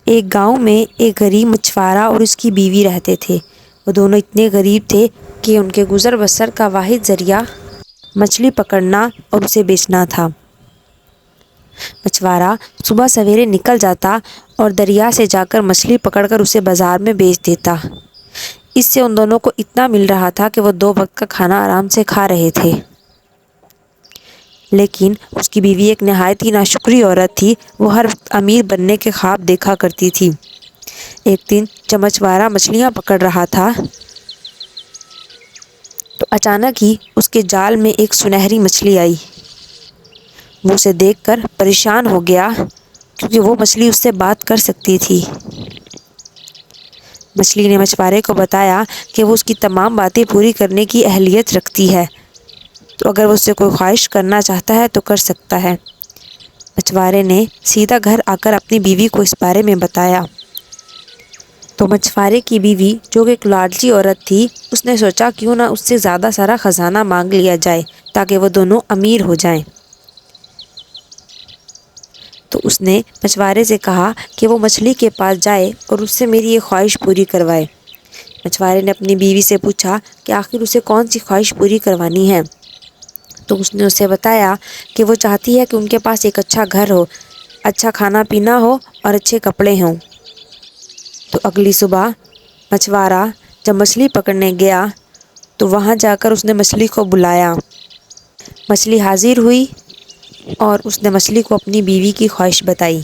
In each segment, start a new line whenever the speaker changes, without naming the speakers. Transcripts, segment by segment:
ایک گاؤں میں ایک غریب مچھوارا اور اس کی بیوی رہتے تھے۔ وہ دونوں اتنے غریب تھے کہ ان کے گزر بسر کا واحد ذریعہ مچھلی پکڑنا اور اسے بیچنا تھا۔ مچھوارا صبح سویرے نکل جاتا اور دریا سے جا کر مچھلی پکڑ کر اسے بازار میں بیچ دیتا۔ اس سے ان دونوں کو اتنا مل رہا تھا کہ وہ 2 وقت کا کھانا آرام سے کھا رہے تھے۔ لیکن اس کی بیوی ایک نہایت ہی ناشکری عورت تھی۔ وہ ہر وقت امیر بننے کے خواب دیکھا کرتی تھی۔ ایک دن جب مچھوارا مچھلیاں پکڑ رہا تھا تو اچانک ہی اس کے جال میں ایک سنہری مچھلی آئی۔ وہ اسے دیکھ کر پریشان ہو گیا کیونکہ وہ مچھلی اس سے بات کر سکتی تھی۔ مچھلی نے مچھوارے کو بتایا کہ وہ اس کی تمام باتیں پوری کرنے کی اہلیت رکھتی ہے، تو اگر وہ اس سے کوئی خواہش کرنا چاہتا ہے تو کر سکتا ہے۔ مچھوارے نے سیدھا گھر آ کر اپنی بیوی کو اس بارے میں بتایا۔ تو مچھوارے کی بیوی جو کہ ایک لاڈلی عورت تھی، اس نے سوچا کیوں نہ اس سے زیادہ سارا خزانہ مانگ لیا جائے تاکہ وہ دونوں امیر ہو جائیں۔ تو اس نے مچھوارے سے کہا کہ وہ مچھلی کے پاس جائے اور اس سے میری یہ خواہش پوری کروائے۔ مچھوارے نے اپنی بیوی سے پوچھا کہ آخر اسے کون سی خواہش پوری کروانی ہے، تو اس نے اسے بتایا کہ وہ چاہتی ہے کہ ان کے پاس ایک اچھا گھر ہو، اچھا کھانا پینا ہو اور اچھے کپڑے ہوں۔ تو اگلی صبح مچھوارا جب مچھلی پکڑنے گیا تو وہاں جا کر اس نے مچھلی کو بلایا۔ مچھلی حاضر ہوئی اور اس نے مچھلی کو اپنی بیوی کی خواہش بتائی۔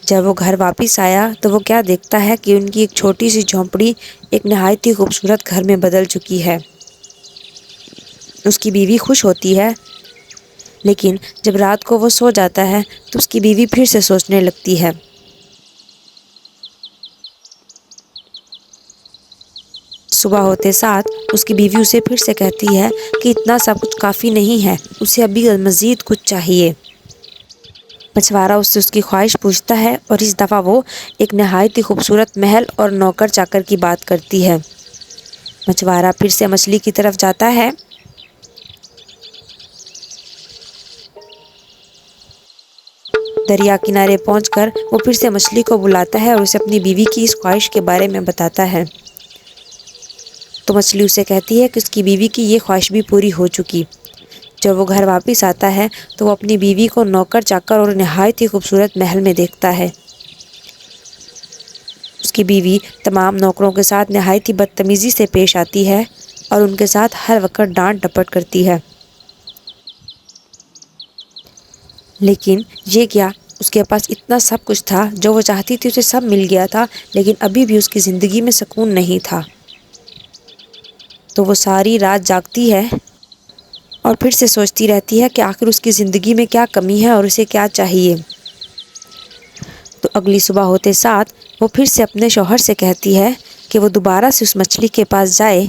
جب وہ گھر واپس آیا تو وہ کیا دیکھتا ہے کہ ان کی ایک چھوٹی سی جھونپڑی ایک نہایت ہی خوبصورت گھر میں بدل چکی ہے۔ اس کی بیوی خوش ہوتی ہے، لیکن جب رات کو وہ سو جاتا ہے تو اس کی بیوی پھر سے سوچنے لگتی ہے۔ صبح ہوتے ساتھ اس کی بیوی اسے پھر سے کہتی ہے کہ اتنا سب کچھ کافی نہیں ہے، اسے ابھی مزید کچھ چاہیے۔ مچھوارا اس سے اس کی خواہش پوچھتا ہے اور اس دفعہ وہ ایک نہایت ہی خوبصورت محل اور نوکر چاکر کی بات کرتی ہے۔ مچھوارا پھر سے مچھلی کی طرف جاتا ہے۔ دریا کنارے پہنچ کر وہ پھر سے مچھلی کو بلاتا ہے اور اسے اپنی بیوی کی اس خواہش کے بارے میں بتاتا ہے۔ تو مچھلی اسے کہتی ہے کہ اس کی بیوی کی یہ خواہش بھی پوری ہو چکی۔ جب وہ گھر واپس آتا ہے تو وہ اپنی بیوی کو نوکر چاکر اور نہایت ہی خوبصورت محل میں دیکھتا ہے۔ اس کی بیوی تمام نوکروں کے ساتھ نہایت ہی بدتمیزی سے پیش آتی ہے اور ان کے ساتھ ہر وقت ڈانٹ ڈپٹ کرتی ہے۔ لیکن یہ کیا، اس کے پاس اتنا سب کچھ تھا، جو وہ چاہتی تھی اسے سب مل گیا تھا، لیکن ابھی بھی اس کی زندگی میں سکون نہیں تھا۔ تو وہ ساری رات جاگتی ہے اور پھر سے سوچتی رہتی ہے کہ آخر اس کی زندگی میں کیا کمی ہے اور اسے کیا چاہیے۔ تو اگلی صبح ہوتے ساتھ وہ پھر سے اپنے شوہر سے کہتی ہے کہ وہ دوبارہ سے اس مچھلی کے پاس جائے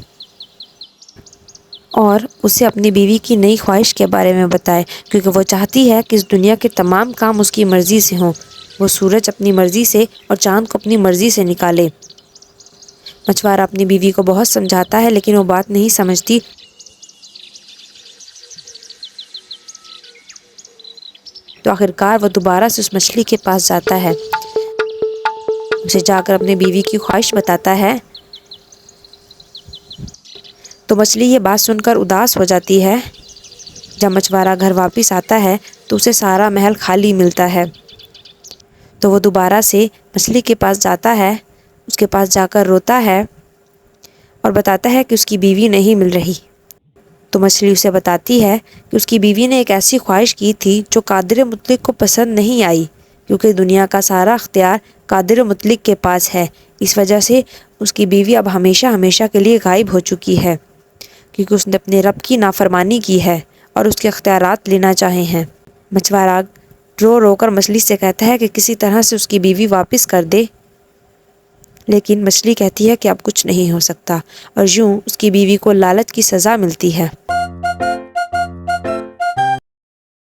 اور اسے اپنی بیوی کی نئی خواہش کے بارے میں بتائے، کیونکہ وہ چاہتی ہے کہ اس دنیا کے تمام کام اس کی مرضی سے ہوں، وہ سورج اپنی مرضی سے اور چاند کو اپنی مرضی سے نکالے۔ مچھوارا اپنی بیوی کو بہت سمجھاتا ہے لیکن وہ بات نہیں سمجھتی۔ تو آخرکار وہ دوبارہ سے اس مچھلی کے پاس جاتا ہے، اسے جا کر اپنی بیوی کی خواہش بتاتا ہے۔ تو مچھلی یہ بات سن کر اداس ہو جاتی ہے۔ جب مچھوارا گھر واپس آتا ہے تو اسے سارا محل خالی ملتا ہے۔ تو وہ دوبارہ سے مچھلی کے پاس جاتا ہے، اس کے پاس جا کر روتا ہے اور بتاتا ہے کہ اس کی بیوی نہیں مل رہی۔ تو مچھلی اسے بتاتی ہے کہ اس کی بیوی نے ایک ایسی خواہش کی تھی جو قادر مطلق کو پسند نہیں آئی، کیونکہ دنیا کا سارا اختیار قادر مطلق کے پاس ہے، اس وجہ سے اس کی بیوی اب ہمیشہ ہمیشہ کے لیے غائب ہو چکی ہے، کیونکہ اس نے اپنے رب کی نافرمانی کی ہے اور اس کے اختیارات لینا چاہے ہیں۔ مچھوارا رو رو کر مچھلی سے کہتا ہے کہ کسی طرح سے اس کی بیوی واپس کر دے، لیکن مچھلی کہتی ہے کہ اب کچھ نہیں ہو سکتا، اور یوں اس کی بیوی کو لالچ کی سزا ملتی ہے۔